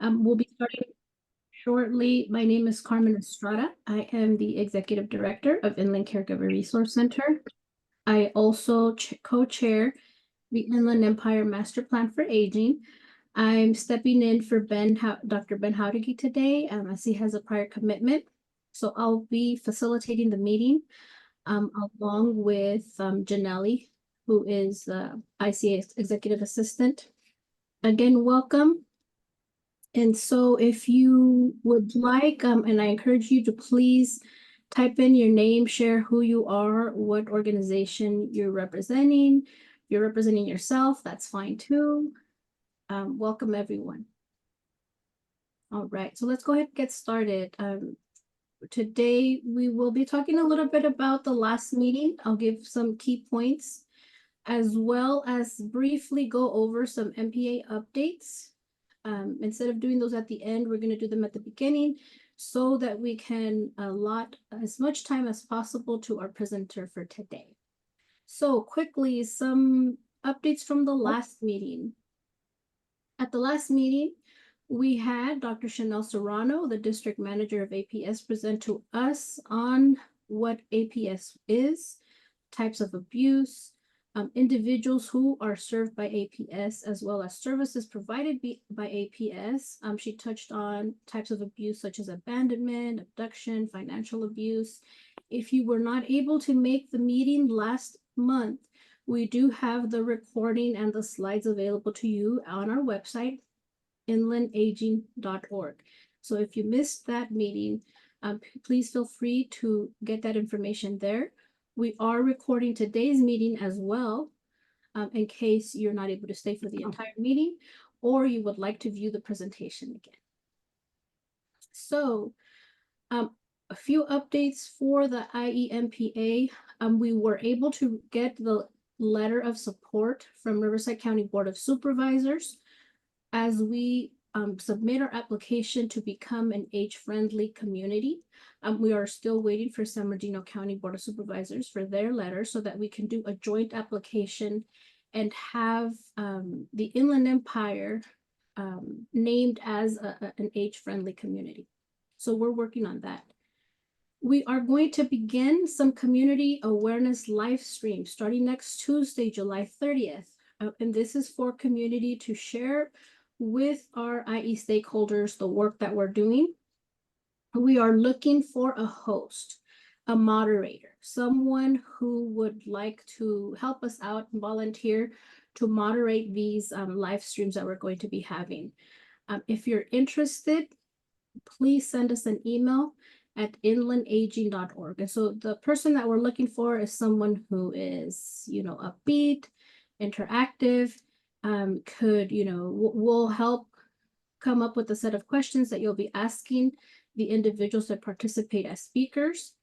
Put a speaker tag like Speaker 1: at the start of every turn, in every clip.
Speaker 1: We'll be starting shortly. My name is Carmen Estrada. I am the Executive Director of Inland Caregiver Resource Center. I also co-chair the Inland Empire Master Plan for Aging. I'm stepping in for Dr. Ben Howdigi today, as he has a prior commitment. So I'll be facilitating the meeting along with Janelli, who is the ICA Executive Assistant. Again, welcome. And so if you would like, and I encourage you to please type in your name, share who you are, what organization you're representing. If you're representing yourself, that's fine too. Welcome everyone. All right, so let's go ahead and get started. Today we will be talking a little bit about the last meeting. I'll give some key points, as well as briefly go over some MPA updates. Instead of doing those at the end, we're going to do them at the beginning so that we can allot as much time as possible to our presenter for today. So quickly, some updates from the last meeting. At the last meeting, we had Dr. Chanel Serrano, the district manager of APS, present to us on what APS is, types of abuse, individuals who are served by APS, as well as services provided by APS. She touched on types of abuse such as abandonment, abduction, financial abuse. If you were not able to make the meeting last month, we do have the recording and the slides available to you on our website, inlandaging.org. So if you missed that meeting, please feel free to get that information there. We are recording today's meeting as well, in case you're not able to stay for the entire meeting, or you would like to view the presentation again. So a few updates for the IEMPA. We were able to get the letter of support from Riverside County Board of Supervisors as we submit our application to become an age-friendly community. We are still waiting for San Bernardino County Board of Supervisors for their letter so that we can do a joint application and have the Inland Empire named as an age-friendly community. So we're working on that. We are going to begin some community awareness live streams starting next Tuesday, July 30th. And this is for community to share with our IE stakeholders the work that we're doing. We are looking for a host, a moderator, someone who would like to help us out and volunteer to moderate these live streams that we're going to be having. If you're interested, please send us an email at inlandaging.org. And so the person that we're looking for is someone who is, upbeat, interactive, will help come up with a set of questions that you'll be asking the individuals that participate as speakers.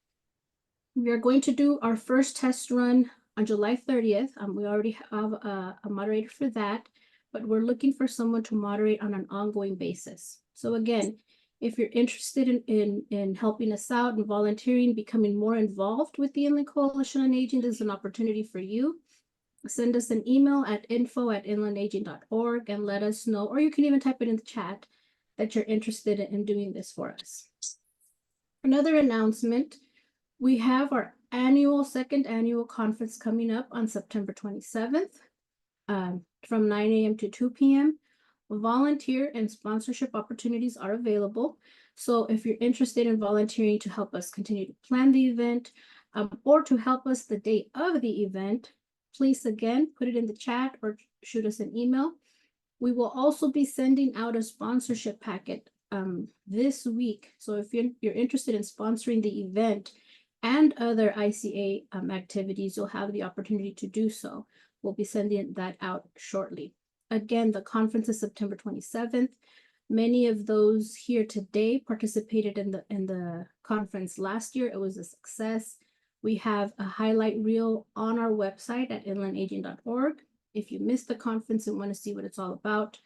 Speaker 1: We are going to do our first test run on July 30th. We already have a moderator for that, but we're looking for someone to moderate on an ongoing basis. So again, if you're interested in helping us out and volunteering, becoming more involved with the Inland Coalition on Aging, this is an opportunity for you. Send us an email at info@inlandaging.org and let us know, or you can even type it in the chat that you're interested in doing this for us. Another announcement, we have our second annual conference coming up on September 27th from 9 a.m. to 2 p.m. Volunteer and sponsorship opportunities are available. So if you're interested in volunteering to help us continue to plan the event or to help us the day of the event, please again, put it in the chat or shoot us an email. We will also be sending out a sponsorship packet this week. So if you're interested in sponsoring the event and other ICA activities, you'll have the opportunity to do so. We'll be sending that out shortly. Again, the conference is September 27th. Many of those here today participated in the conference last year. It was a success. We have a highlight reel on our website at inlandaging.org. If you missed the conference and want to see what it's all about.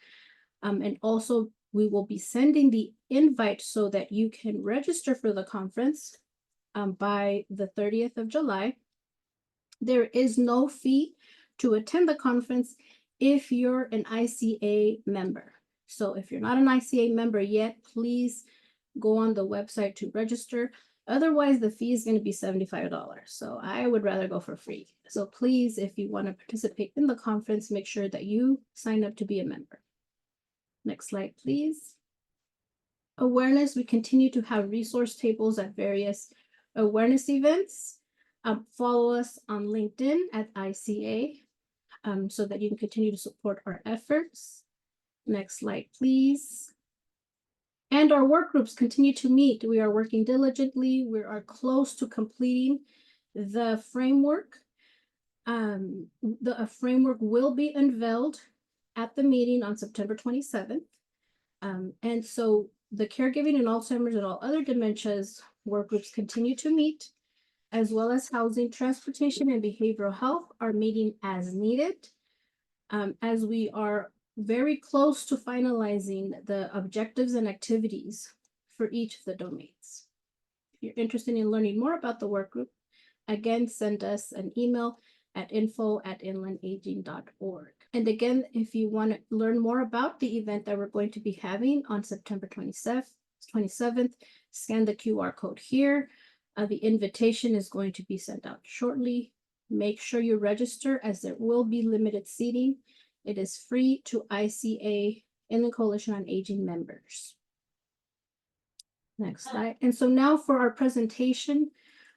Speaker 1: And also, we will be sending the invite so that you can register for the conference by the 30th of July. There is no fee to attend the conference if you're an ICA member. So if you're not an ICA member yet, please go on the website to register. Otherwise, the fee is going to be $75. So I would rather go for free. So please, if you want to participate in the conference, make sure that you sign up to be a member. Next slide, please. Awareness, we continue to have resource tables at various awareness events. Follow us on LinkedIn at ICA so that you can continue to support our efforts. Next slide, please. And our work groups continue to meet. We are working diligently. We are close to completing the framework. The framework will be unveiled at the meeting on September 27th. And so the caregiving and Alzheimer's and all other dementias work groups continue to meet, as well as housing, transportation, and behavioral health are meeting as needed. As we are very close to finalizing the objectives and activities for each of the domains. If you're interested in learning more about the work group, again, send us an email at info@inlandaging.org. And again, if you want to learn more about the event that we're going to be having on September 27th, scan the QR code here. The invitation is going to be sent out shortly. Make sure you register, as there will be limited seating. It is free to ICA and the Coalition on Aging members. Next slide. And so now for our presentation,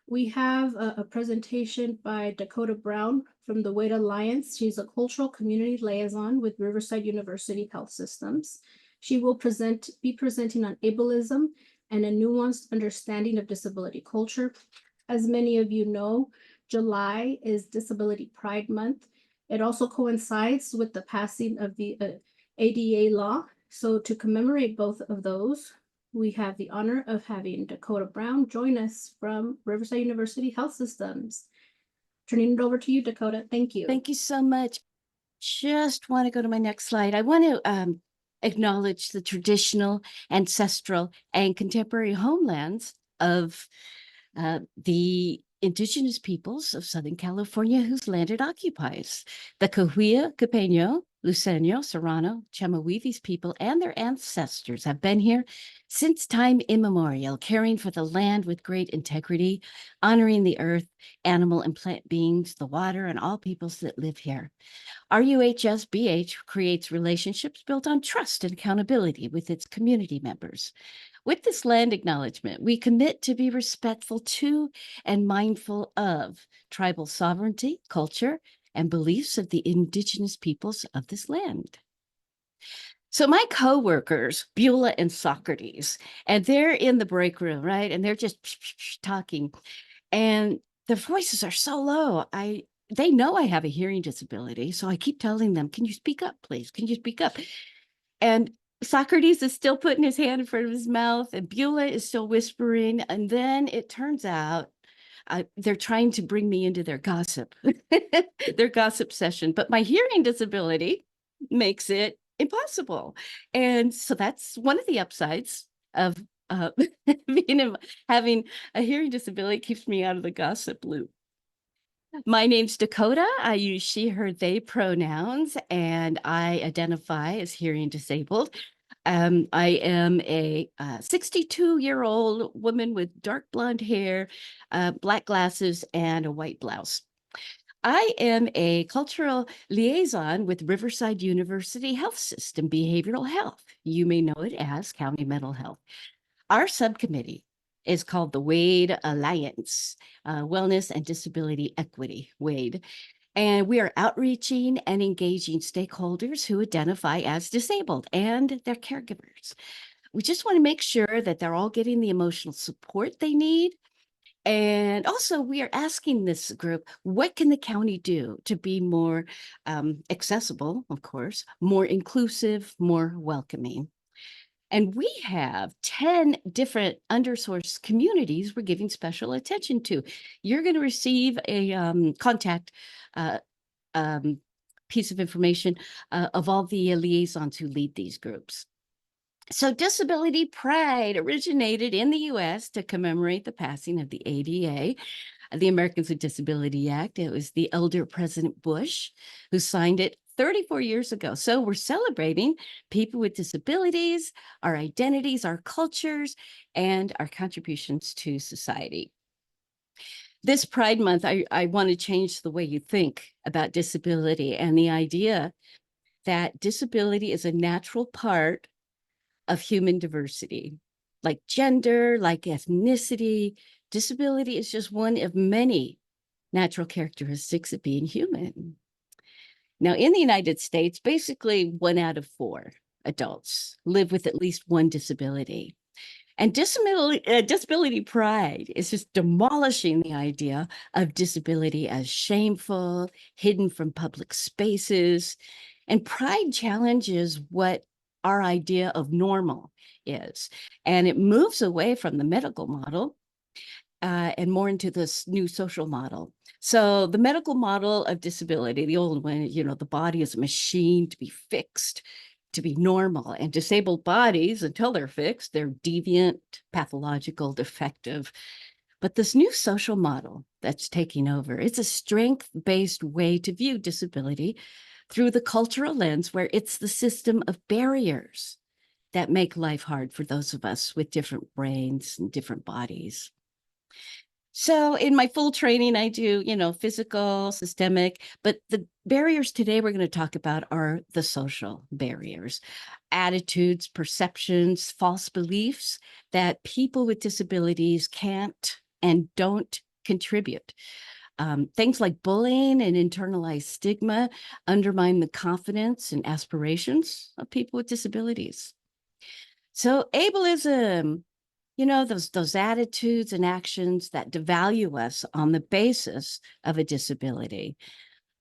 Speaker 1: we have a presentation by Dakota Brown from the WAIT Alliance. She's a cultural community liaison with Riverside University Health Systems. She will be presenting on ableism and a nuanced understanding of disability culture. As many of you know, July is Disability Pride Month. It also coincides with the passing of the ADA law. So to commemorate both of those, we have the honor of having Dakota Brown join us from Riverside University Health Systems. Turning it over to you, Dakota. Thank you.
Speaker 2: Thank you so much. Just want to go to my next slide. I want to acknowledge the traditional, ancestral, and contemporary homelands of the indigenous peoples of Southern California whose land it occupies. The Cahuilla, Capeño, Luceño, Serrano, Chemehuevis people and their ancestors have been here since time immemorial, caring for the land with great integrity, honoring the earth, animal and plant beings, the water, and all peoples that live here. RUHS-BH creates relationships built on trust and accountability with its community members. With this land acknowledgement, we commit to be respectful to and mindful of tribal sovereignty, culture, and beliefs of the indigenous peoples of this land. So my co-workers, Beulah and Socrates, and they're in the break room, right? And they're just talking, and their voices are so low. They know I have a hearing disability, so I keep telling them, can you speak up, please? Can you speak up? And Socrates is still putting his hand in front of his mouth, and Beulah is still whispering. And then it turns out they're trying to bring me into their gossip, their gossip session. But my hearing disability makes it impossible. And so that's one of the upsides of having a hearing disability. Keeps me out of the gossip loop. My name's Dakota. I use she, her, they pronouns, and I identify as hearing disabled. I am a 62-year-old woman with dark blonde hair, black glasses, and a white blouse. I am a cultural liaison with Riverside University Health System Behavioral Health. You may know it as County Mental Health. Our subcommittee is called the WAIT Alliance, Wellness and Disability Equity, WAIT. And we are outreaching and engaging stakeholders who identify as disabled and their caregivers. We just want to make sure that they're all getting the emotional support they need. And also, we are asking this group, what can the county do to be more accessible, of course, more inclusive, more welcoming? And we have 10 different undersourced communities we're giving special attention to. You're going to receive a contact piece of information of all the liaisons who lead these groups. So Disability Pride originated in the U.S. to commemorate the passing of the ADA, the Americans with Disability Act. It was the elder President Bush who signed it 34 years ago. So we're celebrating people with disabilities, our identities, our cultures, and our contributions to society. This Pride Month, I want to change the way you think about disability and the idea that disability is a natural part of human diversity. Like gender, like ethnicity, disability is just one of many natural characteristics of being human. Now, in the United States, basically 1 out of 4 adults live with at least one disability. And disability pride is just demolishing the idea of disability as shameful, hidden from public spaces. And pride challenges what our idea of normal is. And it moves away from the medical model and more into this new social model. So the medical model of disability, the old one, the body is a machine to be fixed, to be normal, and disabled bodies, until they're fixed, they're deviant, pathological, defective. But this new social model that's taking over, it's a strength-based way to view disability through the cultural lens, where it's the system of barriers that make life hard for those of us with different brains and different bodies. So in my full training, I do, physical, systemic, but the barriers today we're going to talk about are the social barriers, attitudes, perceptions, false beliefs that people with disabilities can't and don't contribute. Things like bullying and internalized stigma undermine the confidence and aspirations of people with disabilities. So ableism, those attitudes and actions that devalue us on the basis of a disability.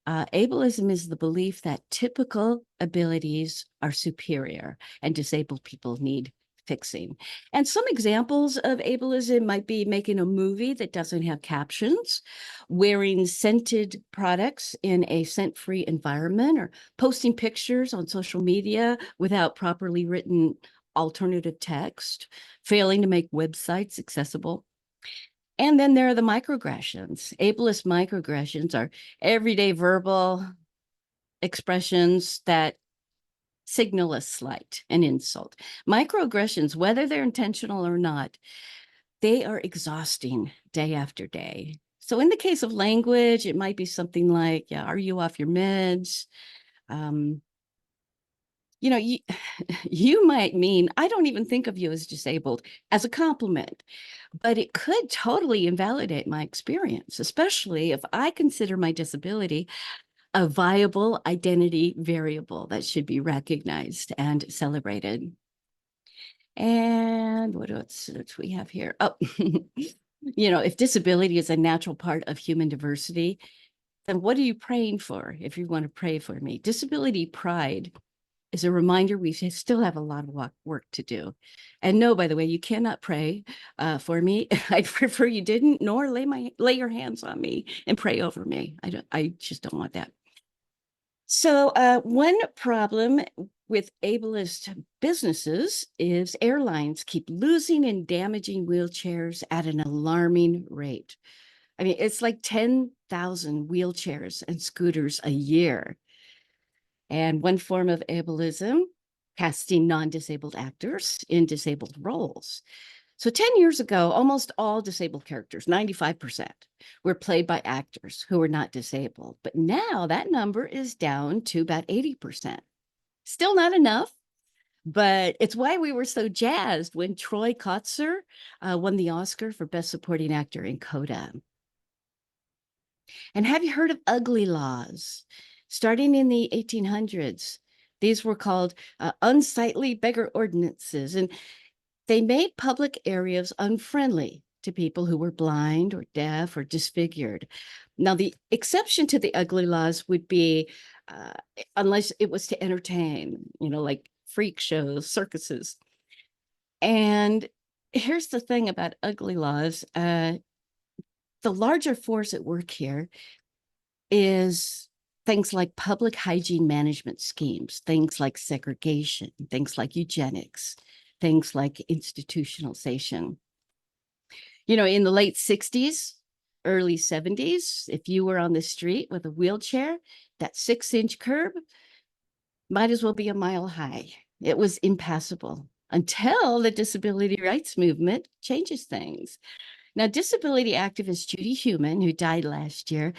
Speaker 2: Ableism is the belief that typical abilities are superior and disabled people need fixing. And some examples of ableism might be making a movie that doesn't have captions, wearing scented products in a scent-free environment, or posting pictures on social media without properly written alternative text, failing to make websites accessible. And then there are the microaggressions. Ableist microaggressions are everyday verbal expressions that signal a slight, an insult. Microaggressions, whether they're intentional or not, they are exhausting day after day. So in the case of language, it might be something like, yeah, are you off your meds? You might mean, I don't even think of you as disabled, as a compliment, but it could totally invalidate my experience, especially if I consider my disability a viable identity variable that should be recognized and celebrated. And what else do we have here? Oh, if disability is a natural part of human diversity, then what are you praying for if you want to pray for me? Disability pride is a reminder we still have a lot of work to do. And no, by the way, you cannot pray for me. I'd prefer you didn't, nor lay your hands on me and pray over me. I just don't want that. So one problem with ableist businesses is airlines keep losing and damaging wheelchairs at an alarming rate. I mean, it's like 10,000 wheelchairs and scooters a year. And one form of ableism, casting non-disabled actors in disabled roles. So 10 years ago, almost all disabled characters, 95%, were played by actors who were not disabled. But now that number is down to about 80%. Still not enough, but it's why we were so jazzed when Troy Kotsur won the Oscar for Best Supporting Actor in Coda. And have you heard of ugly laws? Starting in the 1800s, these were called unsightly beggar ordinances, and they made public areas unfriendly to people who were blind or deaf or disfigured. Now, the exception to the ugly laws would be unless it was to entertain, like freak shows, circuses. And here's the thing about ugly laws. The larger force at work here is things like public hygiene management schemes, things like segregation, things like eugenics, things like institutionalization. In the late 60s, early 70s, if you were on the street with a wheelchair, that 6-inch curb might as well be a mile high. It was impassable until the disability rights movement changes things. Now, disability activist Judy Heumann, who died last year,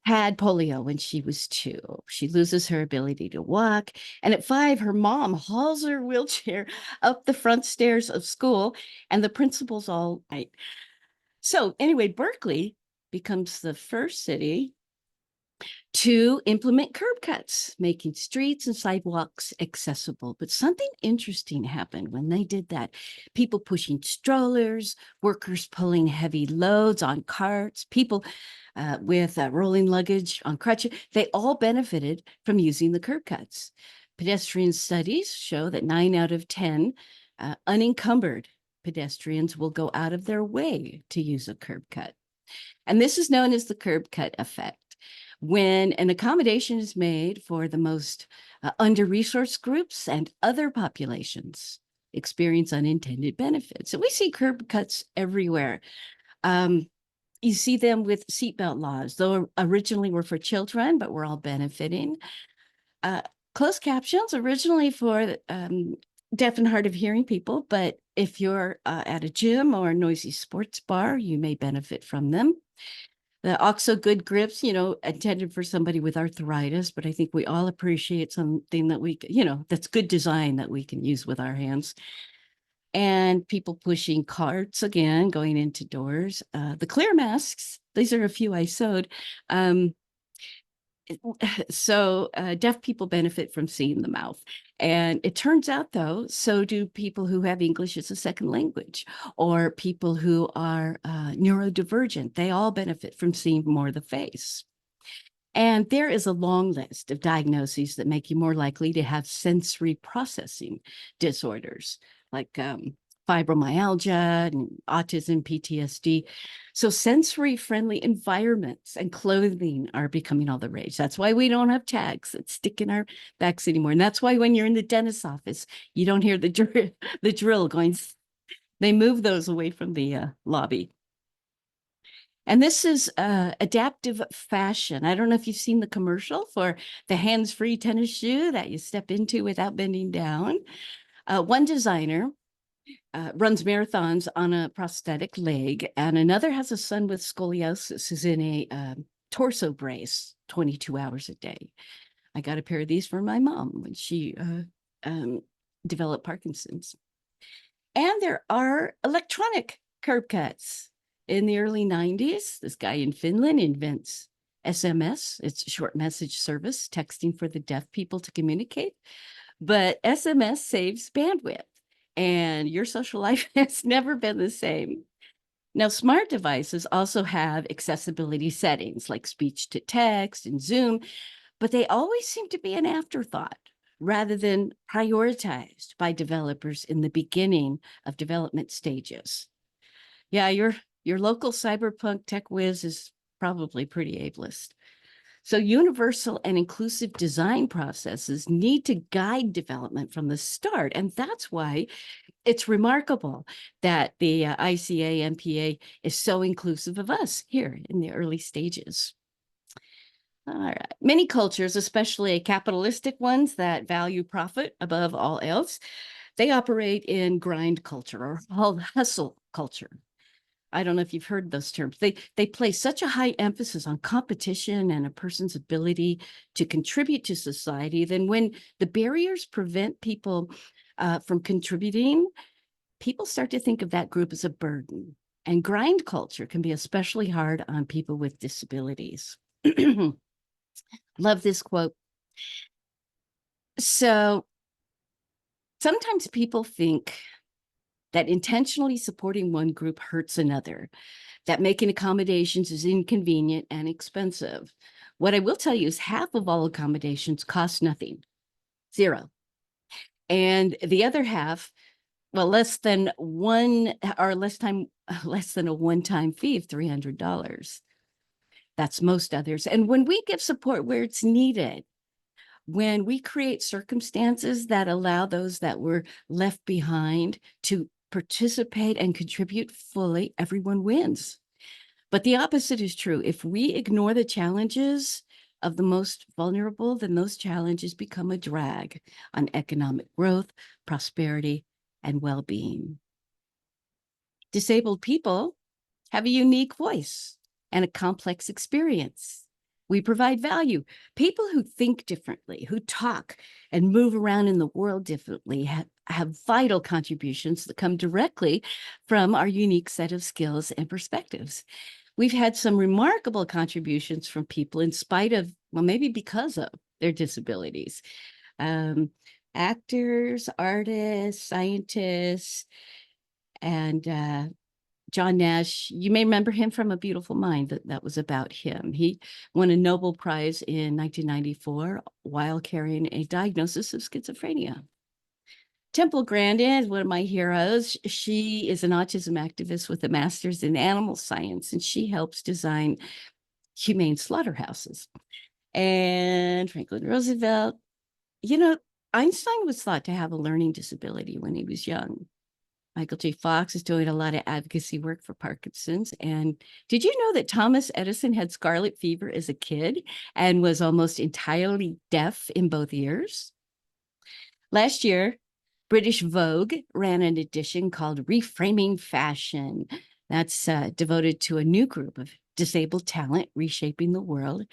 Speaker 2: had polio when she was 2. She loses her ability to walk. And at 5, her mom hauls her wheelchair up the front stairs of school, and the principal's all right. So anyway, Berkeley becomes the first city to implement curb cuts, making streets and sidewalks accessible. But something interesting happened when they did that. People pushing strollers, workers pulling heavy loads on carts, people with rolling luggage on crutches, they all benefited from using the curb cuts. Pedestrian studies show that 9 out of 10 unencumbered pedestrians will go out of their way to use a curb cut. And this is known as the curb cut effect. When an accommodation is made for the most under-resourced groups and other populations experience unintended benefits. And we see curb cuts everywhere. You see them with seatbelt laws, though originally were for children, but we're all benefiting. Closed captions originally for deaf and hard of hearing people, but if you're at a gym or a noisy sports bar, you may benefit from them. The OXO good grips, intended for somebody with arthritis, but I think we all appreciate something that we, that's good design that we can use with our hands. And people pushing carts, again, going into doors. The clear masks, these are a few I sewed. So deaf people benefit from seeing the mouth. And it turns out, though, so do people who have English as a second language or people who are neurodivergent. They all benefit from seeing more of the face. And there is a long list of diagnoses that make you more likely to have sensory processing disorders like fibromyalgia and autism, PTSD. So sensory-friendly environments and clothing are becoming all the rage. That's why we don't have tags that stick in our backs anymore. And that's why when you're in the dentist's office, you don't hear the drill going. They move those away from the lobby. And this is adaptive fashion. I don't know if you've seen the commercial for the hands-free tennis shoe that you step into without bending down. One designer runs marathons on a prosthetic leg, and another has a son with scoliosis who's in a torso brace 22 hours a day. I got a pair of these for my mom when she developed Parkinson's. And there are electronic curb cuts. In the early 90s, this guy in Finland invents SMS. It's a short message service, texting for the deaf people to communicate. But SMS saves bandwidth, and your social life has never been the same. Now, smart devices also have accessibility settings like speech to text and Zoom, but they always seem to be an afterthought rather than prioritized by developers in the beginning of development stages. Yeah, your local cyberpunk tech whiz is probably pretty ableist. So universal and inclusive design processes need to guide development from the start. And that's why it's remarkable that the ICA MPA is so inclusive of us here in the early stages. All right. Many cultures, especially capitalistic ones that value profit above all else, they operate in grind culture or hustle culture. I don't know if you've heard those terms. They place such a high emphasis on competition and a person's ability to contribute to society. Then when the barriers prevent people from contributing, people start to think of that group as a burden. And grind culture can be especially hard on people with disabilities. Love this quote. So sometimes people think that intentionally supporting one group hurts another, that making accommodations is inconvenient and expensive. What I will tell you is half of all accommodations cost nothing, zero. And the other half, well, less than a one-time fee of $300. That's most others. And when we give support where it's needed, when we create circumstances that allow those that were left behind to participate and contribute fully, everyone wins. But the opposite is true. If we ignore the challenges of the most vulnerable, then those challenges become a drag on economic growth, prosperity, and well-being. Disabled people have a unique voice and a complex experience. We provide value. People who think differently, who talk and move around in the world differently have vital contributions that come directly from our unique set of skills and perspectives. We've had some remarkable contributions from people in spite of, well, maybe because of their disabilities. Actors, artists, scientists, and John Nash, you may remember him from A Beautiful Mind, that was about him. He won a Nobel Prize in 1994 while carrying a diagnosis of schizophrenia. Temple Grandin is one of my heroes. She is an autism activist with a master's in animal science, and she helps design humane slaughterhouses. And Franklin Roosevelt, you know, Einstein was thought to have a learning disability when he was young. Michael J. Fox is doing a lot of advocacy work for Parkinson's. And did you know that Thomas Edison had scarlet fever as a kid and was almost entirely deaf in both ears? Last year, British Vogue ran an edition called Reframing Fashion. That's devoted to a new group of disabled talent reshaping the world.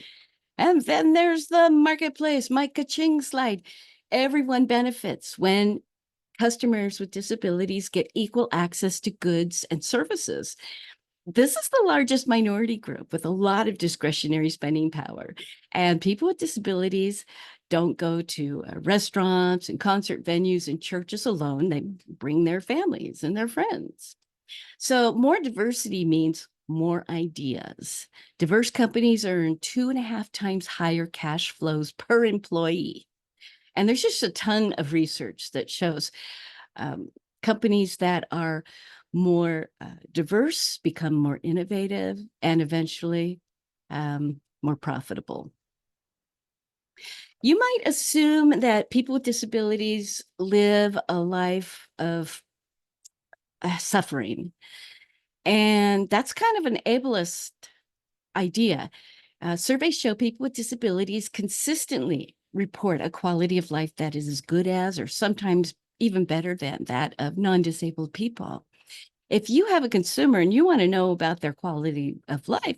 Speaker 2: And then there's the marketplace, my ka-ching slide. Everyone benefits when customers with disabilities get equal access to goods and services. This is the largest minority group with a lot of discretionary spending power. And people with disabilities don't go to restaurants and concert venues and churches alone. They bring their families and their friends. So more diversity means more ideas. Diverse companies earn 2.5 times higher cash flows per employee. And there's just a ton of research that shows companies that are more diverse become more innovative and eventually more profitable. You might assume that people with disabilities live a life of suffering. And that's kind of an ableist idea. Surveys show people with disabilities consistently report a quality of life that is as good as, or sometimes even better than, that of non-disabled people. If you have a consumer and you want to know about their quality of life,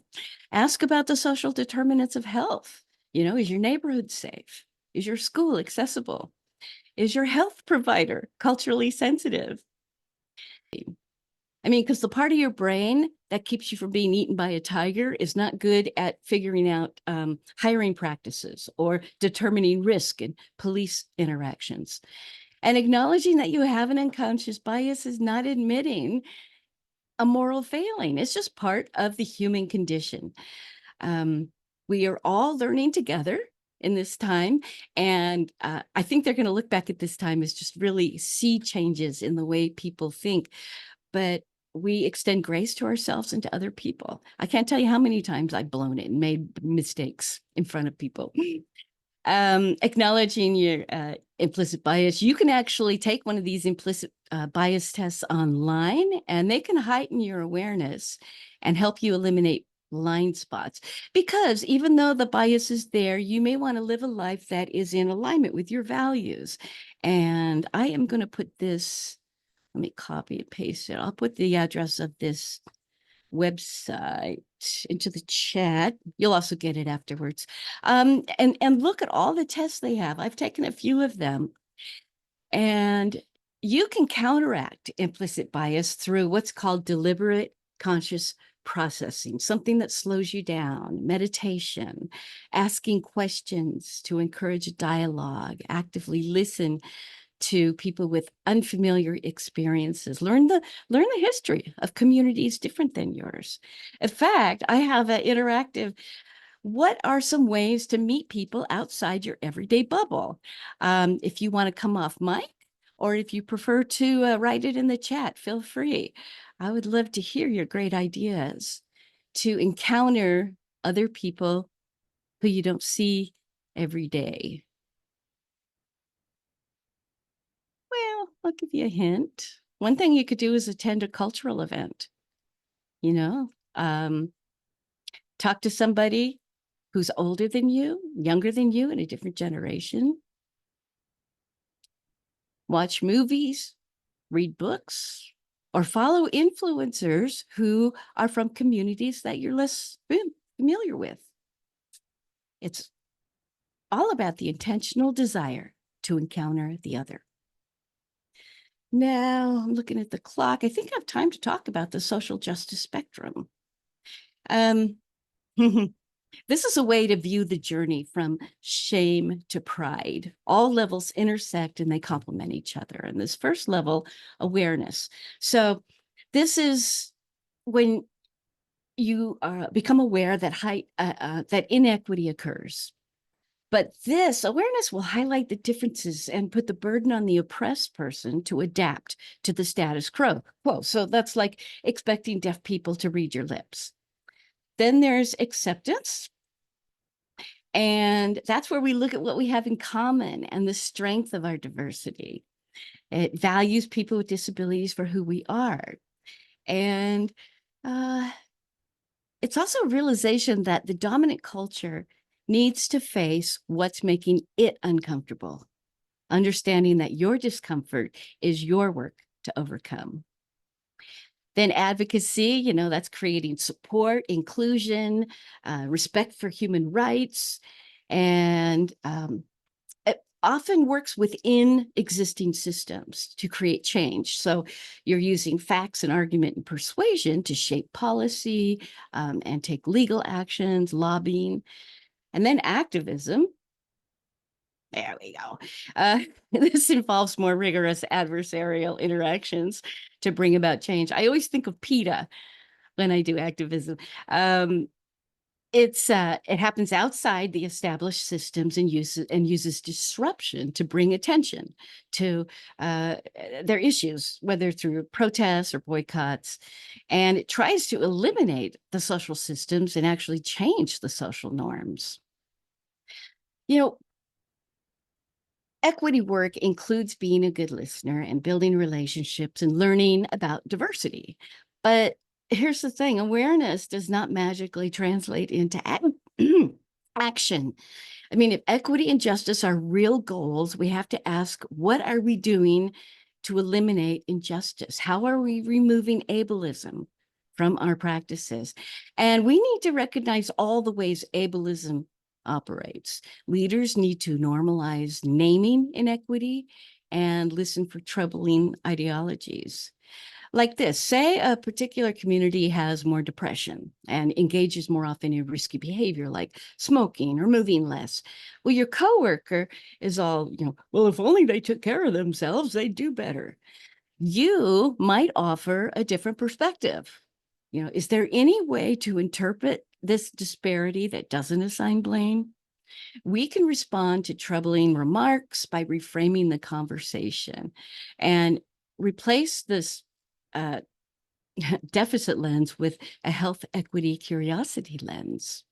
Speaker 2: ask about the social determinants of health. You know, is your neighborhood safe? Is your school accessible? Is your health provider culturally sensitive? I mean, because the part of your brain that keeps you from being eaten by a tiger is not good at figuring out hiring practices or determining risk in police interactions. And acknowledging that you have an unconscious bias is not admitting a moral failing. It's just part of the human condition. We are all learning together in this time. And I think they're going to look back at this time as just really see changes in the way people think. But we extend grace to ourselves and to other people. I can't tell you how many times I've blown it and made mistakes in front of people. Acknowledging your implicit bias, you can actually take one of these implicit bias tests online, and they can heighten your awareness and help you eliminate blind spots. Because even though the bias is there, you may want to live a life that is in alignment with your values. And I am going to put this, let me copy and paste it. I'll put the address of this website into the chat. You'll also get it afterwards. And look at all the tests they have. I've taken a few of them. And you can counteract implicit bias through what's called deliberate conscious processing, something that slows you down, meditation, asking questions to encourage dialogue, actively listen to people with unfamiliar experiences. Learn the history of communities different than yours. In fact, I have an interactive, what are some ways to meet people outside your everyday bubble? If you want to come off mic, or if you prefer to write it in the chat, feel free. I would love to hear your great ideas to encounter other people who you don't see every day. Well, I'll give you a hint. One thing you could do is attend a cultural event, you know, talk to somebody who's older than you, younger than you, in a different generation. Watch movies, read books, or follow influencers who are from communities that you're less familiar with. It's all about the intentional desire to encounter the other. Now, I'm looking at the clock. I think I have time to talk about the social justice spectrum. This is a way to view the journey from shame to pride. All levels intersect and they complement each other. And this first level, awareness. So this is when you become aware that that inequity occurs. But this awareness will highlight the differences and put the burden on the oppressed person to adapt to the status quo. So that's like expecting deaf people to read your lips. Then there's acceptance. And that's where we look at what we have in common and the strength of our diversity. It values people with disabilities for who we are. And it's also a realization that the dominant culture needs to face what's making it uncomfortable, understanding that your discomfort is your work to overcome. Then advocacy, that's creating support, inclusion, respect for human rights, and it often works within existing systems to create change. So you're using facts and argument and persuasion to shape policy and take legal actions, lobbying. And then activism. There we go. This involves more rigorous adversarial interactions to bring about change. I always think of PETA when I do activism. It happens outside the established systems and uses disruption to bring attention to their issues, whether through protests or boycotts. And it tries to eliminate the social systems and actually change the social norms. Equity work includes being a good listener and building relationships and learning about diversity. But here's the thing, awareness does not magically translate into action. I mean, if equity and justice are real goals, we have to ask, what are we doing to eliminate injustice? How are we removing ableism from our practices? And we need to recognize all the ways ableism operates. Leaders need to normalize naming inequity and listen for troubling ideologies. Like this, say a particular community has more depression and engages more often in risky behavior like smoking or moving less. Well, your coworker is all, well, if only they took care of themselves, they'd do better. You might offer a different perspective. Is there any way to interpret this disparity that doesn't assign blame? We can respond to troubling remarks by reframing the conversation and replace this deficit lens with a health equity curiosity lens.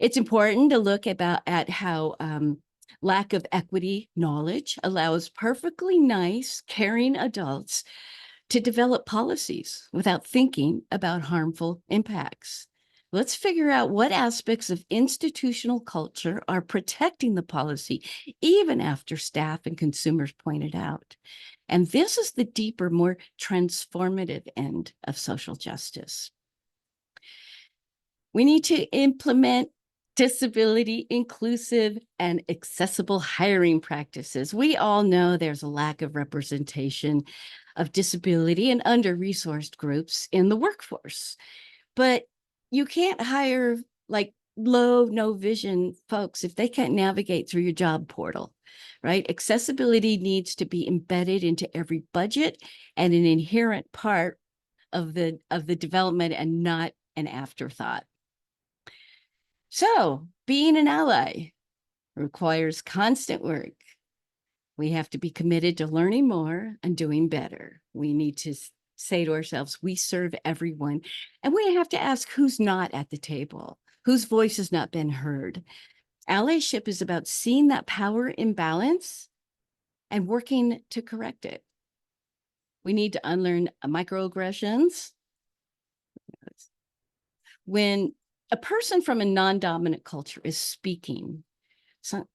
Speaker 2: It's important to look at how lack of equity knowledge allows perfectly nice, caring adults to develop policies without thinking about harmful impacts. Let's figure out what aspects of institutional culture are protecting the policy, even after staff and consumers point it out. And this is the deeper, more transformative end of social justice. We need to implement disability inclusive and accessible hiring practices. We all know there's a lack of representation of disability and under-resourced groups in the workforce. But you can't hire like no vision folks if they can't navigate through your job portal, right? Accessibility needs to be embedded into every budget and an inherent part of the development and not an afterthought. So being an ally requires constant work. We have to be committed to learning more and doing better. We need to say to ourselves, we serve everyone. And we have to ask who's not at the table, whose voice has not been heard. Allyship is about seeing that power imbalance and working to correct it. We need to unlearn microaggressions. When a person from a non-dominant culture is speaking. So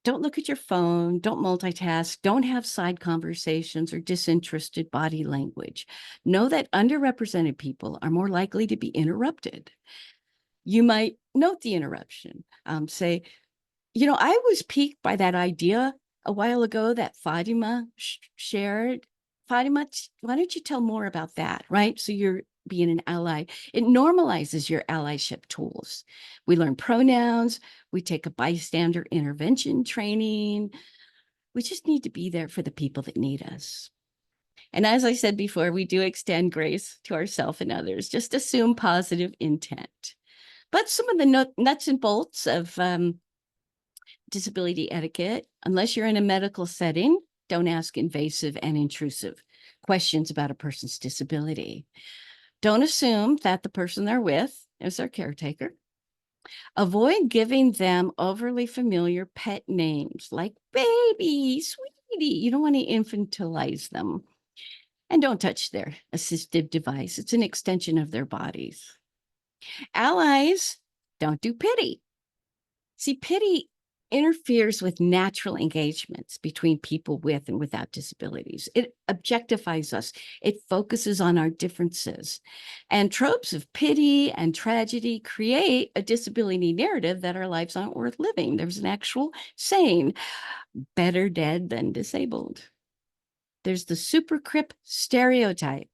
Speaker 2: don't look at your phone, don't multitask, don't have side conversations or disinterested body language. Know that underrepresented people are more likely to be interrupted. You might note the interruption. Say, I was piqued by that idea a while ago that Fatima shared. Fatima, why don't you tell more about that, right? So you're being an ally. It normalizes your allyship tools. We learn pronouns. We take a bystander intervention training. We just need to be there for the people that need us. And as I said before, we do extend grace to ourselves and others. Just assume positive intent. But some of the nuts and bolts of disability etiquette, unless you're in a medical setting, don't ask invasive and intrusive questions about a person's disability. Don't assume that the person they're with is their caretaker. Avoid giving them overly familiar pet names like baby, sweetie. You don't want to infantilize them. And don't touch their assistive device. It's an extension of their bodies. Allies, don't do pity. See, pity interferes with natural engagements between people with and without disabilities. It objectifies us. It focuses on our differences. And tropes of pity and tragedy create a disability narrative that our lives aren't worth living. There's an actual saying, better dead than disabled. There's the super crip stereotype.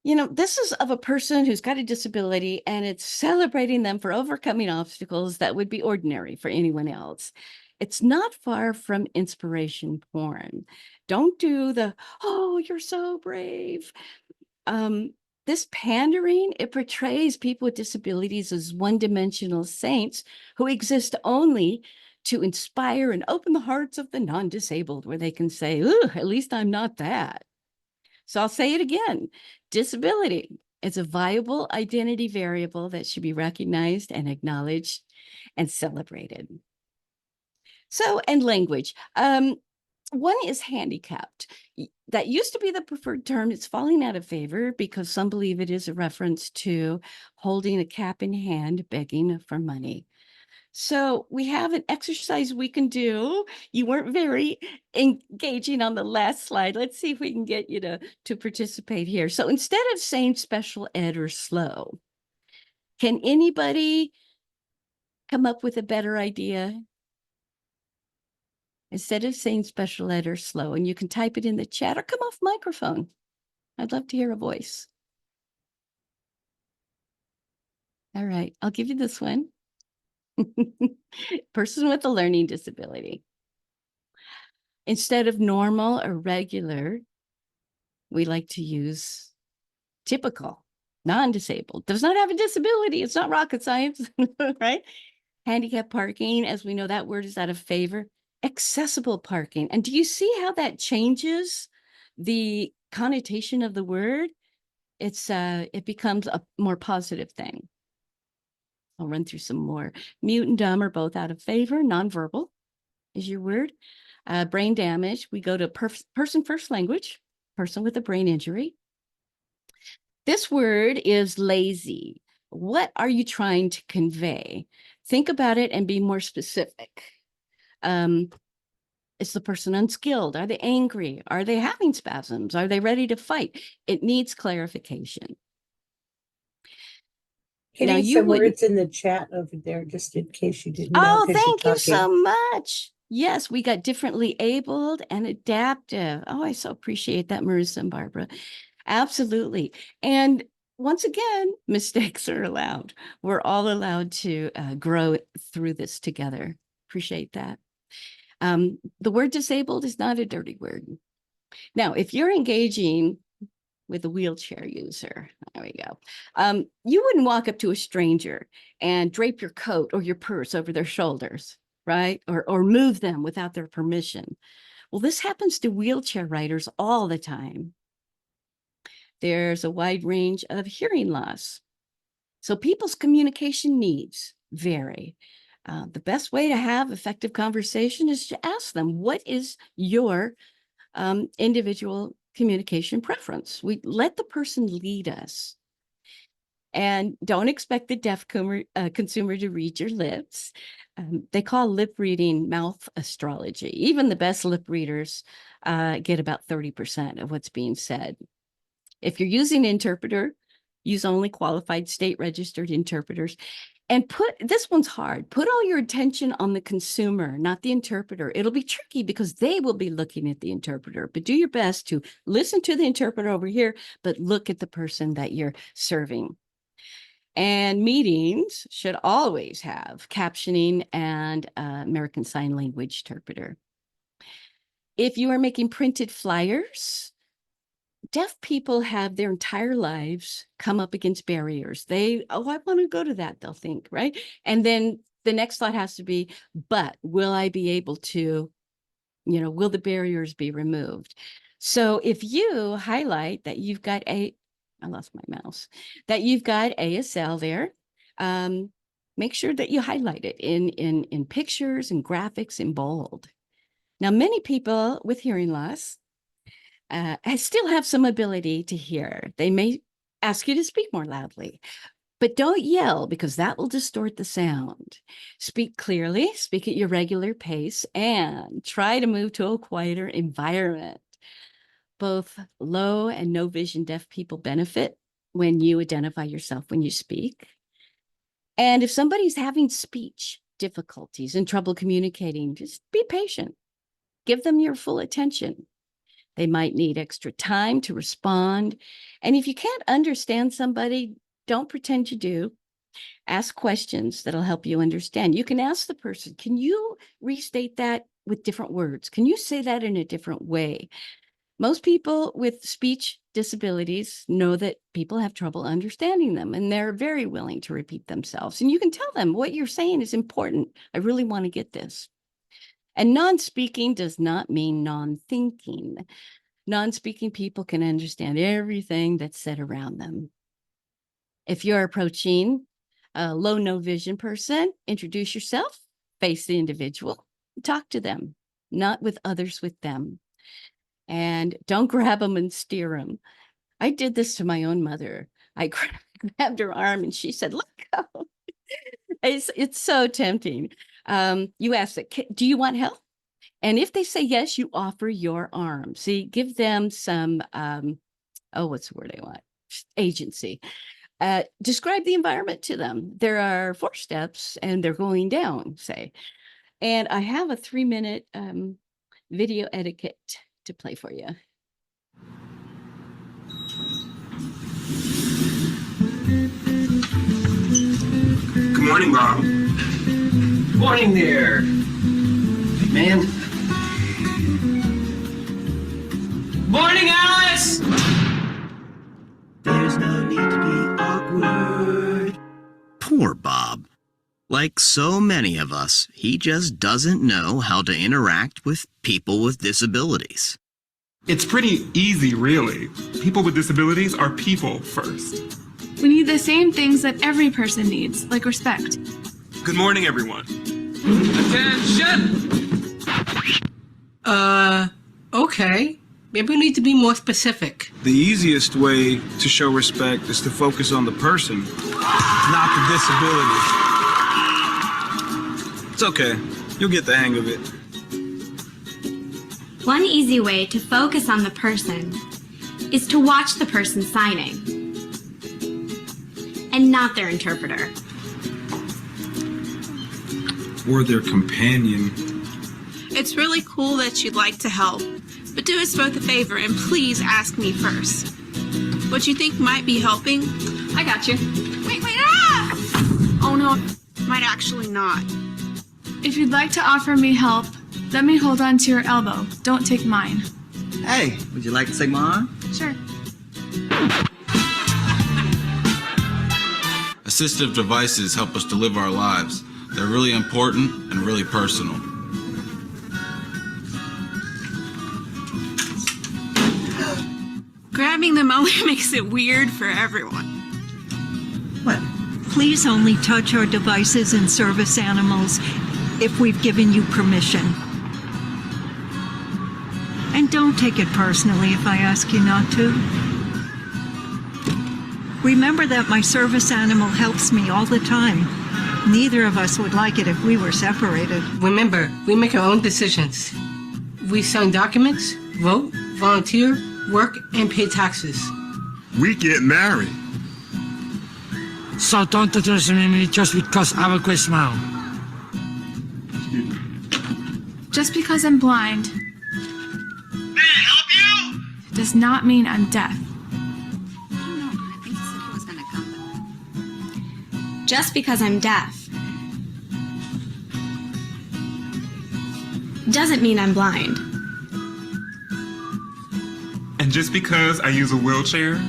Speaker 2: This is of a person who's got a disability, and it's celebrating them for overcoming obstacles that would be ordinary for anyone else. It's not far from inspiration porn. Don't do the, oh, you're so brave. This pandering, it portrays people with disabilities as one-dimensional saints who exist only to inspire and open the hearts of the non-disabled, where they can say, ooh, at least I'm not that. So I'll say it again. Disability is a viable identity variable that should be recognized and acknowledged and celebrated. So, and language. One is handicapped. That used to be the preferred term. It's falling out of favor because some believe it is a reference to holding a cap in hand, begging for money. So we have an exercise we can do. You weren't very engaging on the last slide. Let's see if we can get you to participate here. So instead of saying special ed or slow, can anybody come up with a better idea? Instead of saying special ed or slow, and you can type it in the chat or come off microphone. I'd love to hear a voice. All right, I'll give you this one. Person with a learning disability. Instead of normal or regular, we like to use typical, non-disabled. Does not have a disability. It's not rocket science, right? Handicap parking, as we know, that word is out of favor. Accessible parking. And do you see how that changes the connotation of the word? It becomes a more positive thing. I'll run through some more. Mute and dumb are both out of favor. Nonverbal is your word. Brain damage, we go to person first language, person with a brain injury. This word is lazy. What are you trying to convey? Think about it and be more specific. Is the person unskilled? Are they angry? Are they having spasms? Are they ready to fight? It needs clarification.
Speaker 3: Hitting some words in the chat over there, just in case you didn't know.
Speaker 2: Oh, thank you so much. Yes, we got differently abled and adaptive. Oh, I so appreciate that, Marissa and Barbara. Absolutely. And once again, mistakes are allowed. We're all allowed to grow through this together. Appreciate that. The word disabled is not a dirty word. Now, if you're engaging with a wheelchair user, there we go. You wouldn't walk up to a stranger and drape your coat or your purse over their shoulders, right? Or move them without their permission. Well, this happens to wheelchair riders all the time. There's a wide range of hearing loss. So people's communication needs vary. The best way to have effective conversation is to ask them, what is your individual communication preference? We let the person lead us. And don't expect the deaf consumer to read your lips. They call lip reading mouth astrology. Even the best lip readers get about 30% of what's being said. If you're using an interpreter, use only qualified state-registered interpreters. And this one's hard. Put all your attention on the consumer, not the interpreter. It'll be tricky because they will be looking at the interpreter, but do your best to listen to the interpreter over here, but look at the person that you're serving. And meetings should always have captioning and American Sign Language interpreter. If you are making printed flyers, deaf people have their entire lives come up against barriers. I want to go to that, they'll think, right? And then the next thought has to be, but will I be able to, will the barriers be removed? So if you highlight that you've got I lost my mouse, that you've got ASL there, make sure that you highlight it in pictures and graphics in bold. Now, many people with hearing loss still have some ability to hear. They may ask you to speak more loudly, but don't yell because that will distort the sound. Speak clearly, speak at your regular pace, and try to move to a quieter environment. Both low and no vision deaf people benefit when you identify yourself when you speak. And if somebody's having speech difficulties and trouble communicating, just be patient. Give them your full attention. They might need extra time to respond. And if you can't understand somebody, don't pretend you do. Ask questions that'll help you understand. You can ask the person, can you restate that with different words? Can you say that in a different way? Most people with speech disabilities know that people have trouble understanding them, and they're very willing to repeat themselves. And you can tell them what you're saying is important. I really want to get this. And non-speaking does not mean non-thinking. Non-speaking people can understand everything that's said around them. If you're approaching a low, no vision person, introduce yourself, face the individual, talk to them, not with others with them. And don't grab them and steer them. I did this to my own mother. I grabbed her arm and she said, "Let go." It's so tempting. You ask, do you want help? And if they say yes, you offer your arm. See, give them some, what's the word I want? Agency. Describe the environment to them. There are 4 steps and they're going down, say. And I have a 3-minute video etiquette to play for you.
Speaker 4: Good morning, Bob.
Speaker 5: Morning there, man. Morning, Alice!
Speaker 4: There's no need to be awkward. Poor Bob. Like so many of us, he just doesn't know how to interact with people with disabilities.
Speaker 6: It's pretty easy, really. People with disabilities are people first.
Speaker 7: We need the same things that every person needs, like respect.
Speaker 6: Good morning, everyone.
Speaker 5: Attention!
Speaker 3: Okay. Maybe we need to be more specific.
Speaker 8: The easiest way to show respect is to focus on the person, not the disability. It's okay. You'll get the hang of it.
Speaker 9: One easy way to focus on the person is to watch the person signing and not their interpreter.
Speaker 8: Or their companion.
Speaker 10: It's really cool that you'd like to help, but do us both a favor and please ask me first. What you think might be helping?
Speaker 7: I got you.
Speaker 10: Wait, ah! Oh no, might actually not.
Speaker 7: If you'd like to offer me help, let me hold on to your elbow. Don't take mine.
Speaker 5: Hey, would you like to take my arm?
Speaker 7: Sure.
Speaker 11: Assistive devices help us to live our lives. They're really important and really personal.
Speaker 10: Grabbing them only makes it weird for everyone.
Speaker 12: What? Please only touch our devices and service animals if we've given you permission. And don't take it personally if I ask you not to. Remember that my service animal helps me all the time. Neither of us would like it if we were separated.
Speaker 13: Remember, we make our own decisions. We sign documents, vote, volunteer, work, and pay taxes.
Speaker 6: We get married.
Speaker 14: So don't underestimate me just because I have a great smile.
Speaker 7: Just because I'm blind.
Speaker 5: May I help you?
Speaker 7: Does not mean I'm deaf.
Speaker 9: Just because I'm deaf doesn't mean I'm blind.
Speaker 6: And just because I use a wheelchair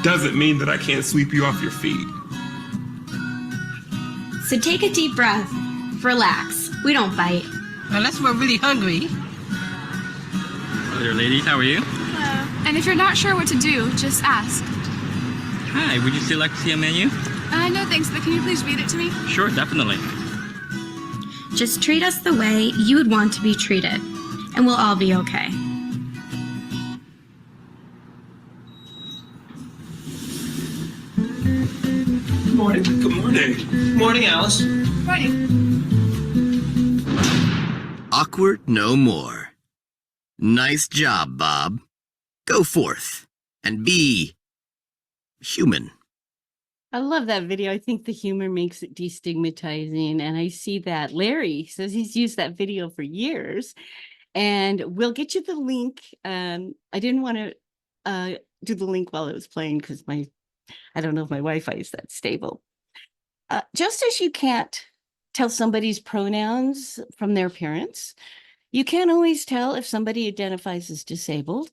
Speaker 6: doesn't mean that I can't sweep you off your feet.
Speaker 9: So take a deep breath, relax. We don't bite.
Speaker 13: Unless we're really hungry.
Speaker 5: Hello there, ladies. How are you?
Speaker 7: Hello. And if you're not sure what to do, just ask.
Speaker 5: Hi. Would you still like to see a menu?
Speaker 7: No thanks, but can you please read it to me?
Speaker 5: Sure, definitely.
Speaker 9: Just treat us the way you would want to be treated, and we'll all be okay.
Speaker 5: Good morning.
Speaker 6: Good morning.
Speaker 5: Good morning, Alice.
Speaker 7: Morning.
Speaker 4: Awkward no more. Nice job, Bob. Go forth and be human.
Speaker 2: I love that video. I think the humor makes it destigmatizing. And I see that Larry says he's used that video for years. And we'll get you the link. I didn't want to do the link while it was playing because I don't know if my Wi-Fi is that stable. Just as you can't tell somebody's pronouns from their appearance, you can't always tell if somebody identifies as disabled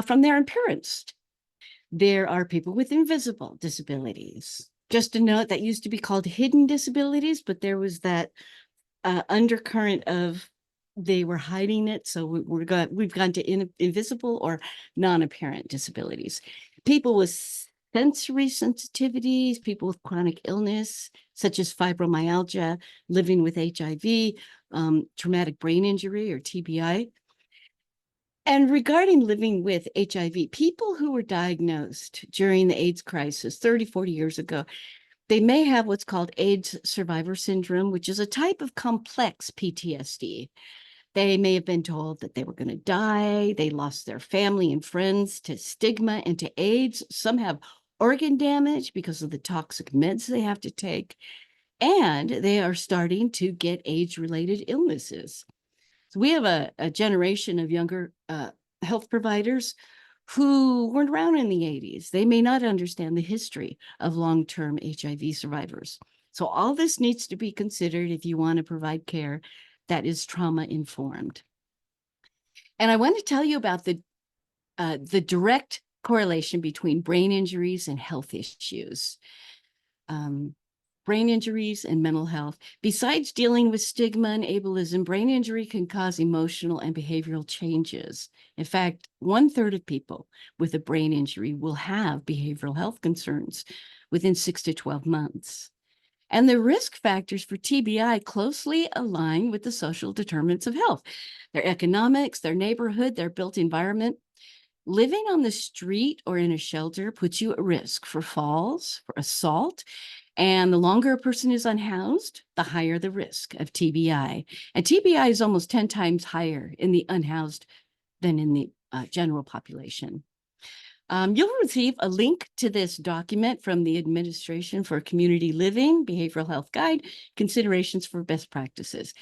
Speaker 2: from their appearance. There are people with invisible disabilities. Just a note, that used to be called hidden disabilities, but there was that undercurrent of they were hiding it. So we've gone to invisible or non-apparent disabilities. People with sensory sensitivities, people with chronic illness, such as fibromyalgia, living with HIV, traumatic brain injury or TBI. And regarding living with HIV, people who were diagnosed during the AIDS crisis 30, 40 years ago, they may have what's called AIDS survivor syndrome, which is a type of complex PTSD. They may have been told that they were going to die. They lost their family and friends to stigma and to AIDS. Some have organ damage because of the toxic meds they have to take. And they are starting to get age-related illnesses. So we have a generation of younger health providers who weren't around in the 80s. They may not understand the history of long-term HIV survivors. So all this needs to be considered if you want to provide care that is trauma-informed. And I want to tell you about the direct correlation between brain injuries and health issues. Brain injuries and mental health. Besides dealing with stigma and ableism, brain injury can cause emotional and behavioral changes. In fact, 1/3 of people with a brain injury will have behavioral health concerns within 6 to 12 months. And the risk factors for TBI closely align with the social determinants of health, their economics, their neighborhood, their built environment. Living on the street or in a shelter puts you at risk for falls, for assault, and the longer a person is unhoused, the higher the risk of TBI. And TBI is almost 10 times higher in the unhoused than in the general population. You'll receive a link to this document from the Administration for Community Living, Behavioral Health Guide, Considerations for Best Practices.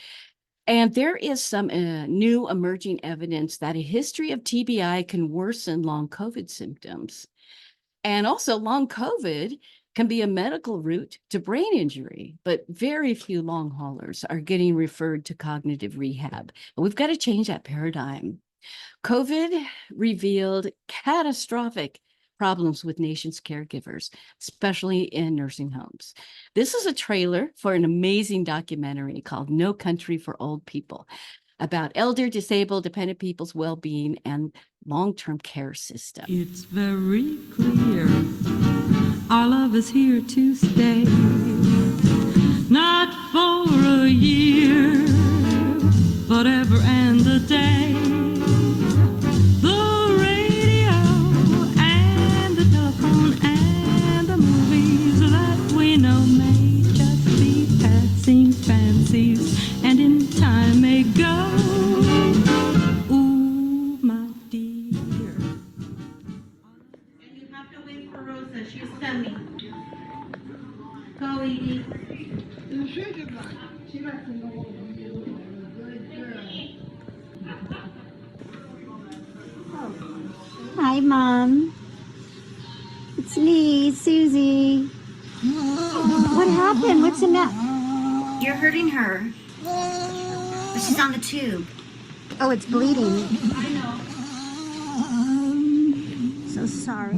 Speaker 2: And there is some new emerging evidence that a history of TBI can worsen long COVID symptoms. And also long COVID can be a medical route to brain injury, but very few long haulers are getting referred to cognitive rehab. And we've got to change that paradigm. COVID revealed catastrophic problems with nation's caregivers, especially in nursing homes. This is a trailer for an amazing documentary called No Country for Old People about elder, disabled, dependent people's well-being and long-term care system.
Speaker 15: It's very clear our love is here to stay, not for a year, but ever and a day. The radio and the telephone
Speaker 9: So she's coming. Go, Edie.
Speaker 16: Hi, Mom. It's me, Susie. What happened? What's the matter?
Speaker 9: You're hurting her. But she's on the tube.
Speaker 16: Oh, it's bleeding.
Speaker 9: I know.
Speaker 16: So sorry.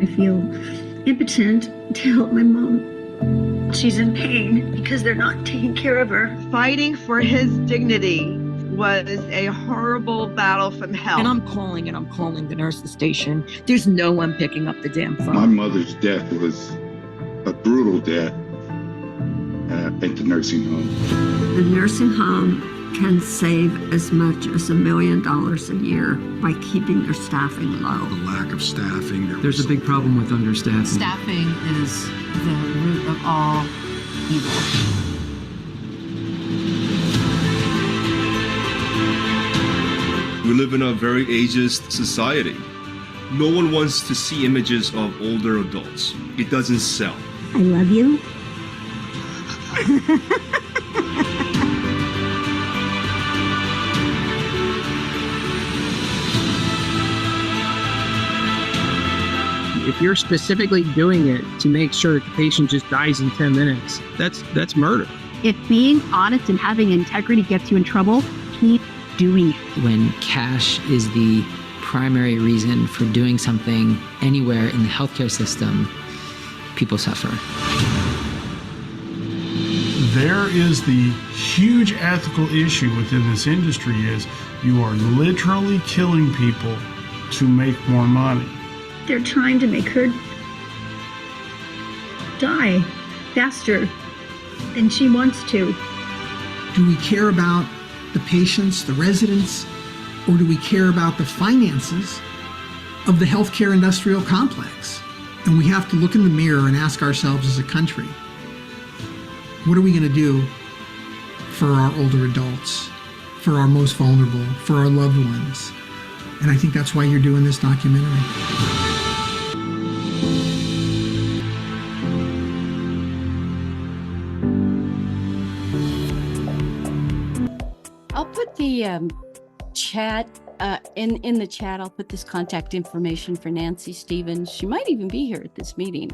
Speaker 17: I feel impotent to help my mom. She's in pain because they're not taking care of her.
Speaker 18: Fighting for his dignity was a horrible battle from hell.
Speaker 19: And I'm calling the nurse's station. There's no one picking up the damn phone.
Speaker 20: My mother's death was a brutal death at the nursing home.
Speaker 17: The nursing home can save as much as $1 million a year by keeping their staffing low.
Speaker 21: The lack of staffing.
Speaker 22: There's a big problem with understaffing.
Speaker 23: Staffing is the root of all evil.
Speaker 24: We live in a very ageist society. No one wants to see images of older adults. It doesn't sell.
Speaker 17: I love you.
Speaker 25: If you're specifically doing it to make sure that the patient just dies in 10 minutes, that's murder.
Speaker 26: If being honest and having integrity gets you in trouble, keep doing it.
Speaker 27: When cash is the primary reason for doing something anywhere in the healthcare system, people suffer.
Speaker 28: There is the huge ethical issue within this industry is you are literally killing people to make more money.
Speaker 17: They're trying to make her die faster than she wants to.
Speaker 29: Do we care about the patients, the residents, or do we care about the finances of the healthcare industrial complex? And we have to look in the mirror and ask ourselves as a country, what are we going to do for our older adults, for our most vulnerable, for our loved ones? And I think that's why you're doing this documentary.
Speaker 2: I'll put the chat in the chat. I'll put this contact information for Nancy Stevens. She might even be here at this meeting.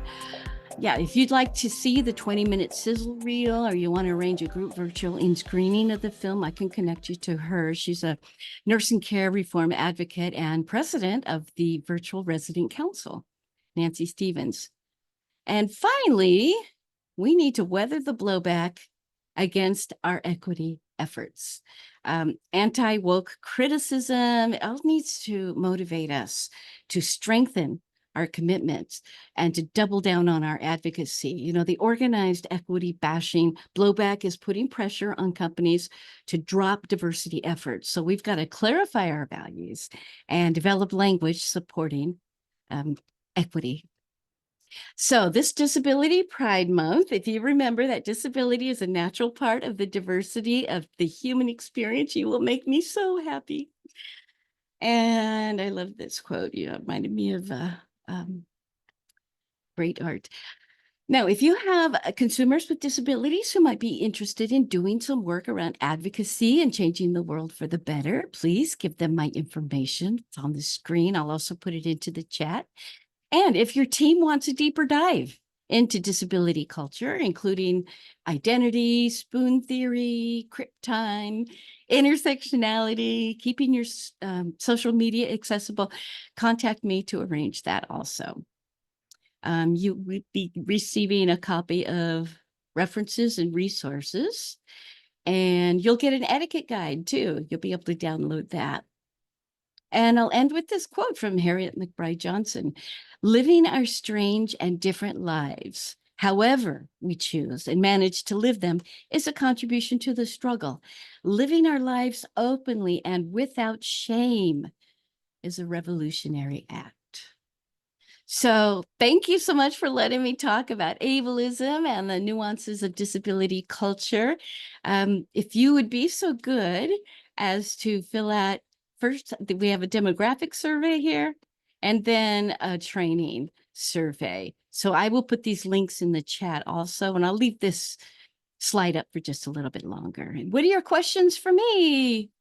Speaker 2: Yeah, if you'd like to see the 20-minute sizzle reel or you want to arrange a group virtual in-screening of the film, I can connect you to her. She's a nursing care reform advocate and president of the Virtual Resident Council, Nancy Stevens. And finally, we need to weather the blowback against our equity efforts. Anti-woke criticism, it all needs to motivate us to strengthen our commitments and to double down on our advocacy. You know, the organized equity bashing blowback is putting pressure on companies to drop diversity efforts. So we've got to clarify our values and develop language supporting equity. So this Disability Pride Month, if you remember that disability is a natural part of the diversity of the human experience, you will make me so happy. And I love this quote, you know, it reminded me of great art. Now, if you have consumers with disabilities who might be interested in doing some work around advocacy and changing the world for the better, please give them my information. It's on the screen. I'll also put it into the chat. And if your team wants a deeper dive into disability culture, including identity, spoon theory, crip time, intersectionality, keeping your social media accessible, contact me to arrange that also. You would be receiving a copy of references and resources, and you'll get an etiquette guide too. You'll be able to download that. And I'll end with this quote from Harriet McBride Johnson: living our strange and different lives, however we choose and manage to live them, is a contribution to the struggle. Living our lives openly and without shame is a revolutionary act. So thank you so much for letting me talk about ableism and the nuances of disability culture. If you would be so good as to fill out first, we have a demographic survey here and then a training survey. So I will put these links in the chat also, and I'll leave this slide up for just a little bit longer. And what are your questions for me?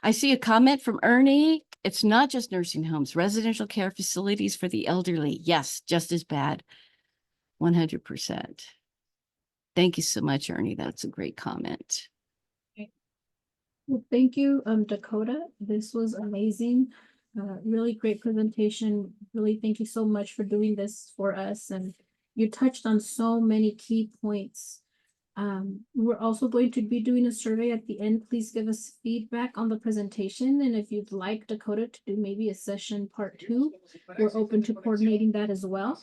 Speaker 2: I see a comment from Ernie. It's not just nursing homes, residential care facilities for the elderly. Yes, just as bad. 100%. Thank you so much, Ernie. That's a great comment.
Speaker 1: Well, thank you, Dakota. This was amazing. Really great presentation. Really, thank you so much for doing this for us. And you touched on so many key points. We're also going to be doing a survey at the end. Please give us feedback on the presentation. And if you'd like Dakota to do maybe a session part 2, we're open to coordinating that as well.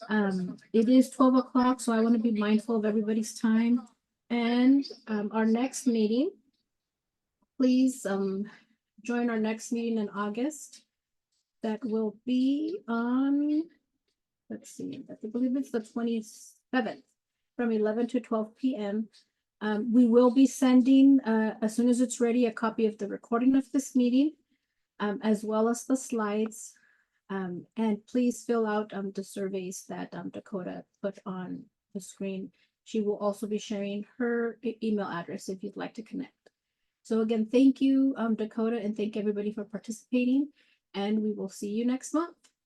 Speaker 1: It is 12 o'clock, so I want to be mindful of everybody's time. And our next meeting, please join our next meeting in August. That will be on, let's see, I believe it's the 27th. From 11 to 12 p.m. We will be sending, as soon as it's ready, a copy of the recording of this meeting, as well as the slides. And please fill out the surveys that Dakota put on the screen. She will also be sharing her email address if you'd like to connect. So again, thank you, Dakota, and thank everybody for participating. And we will see you next month.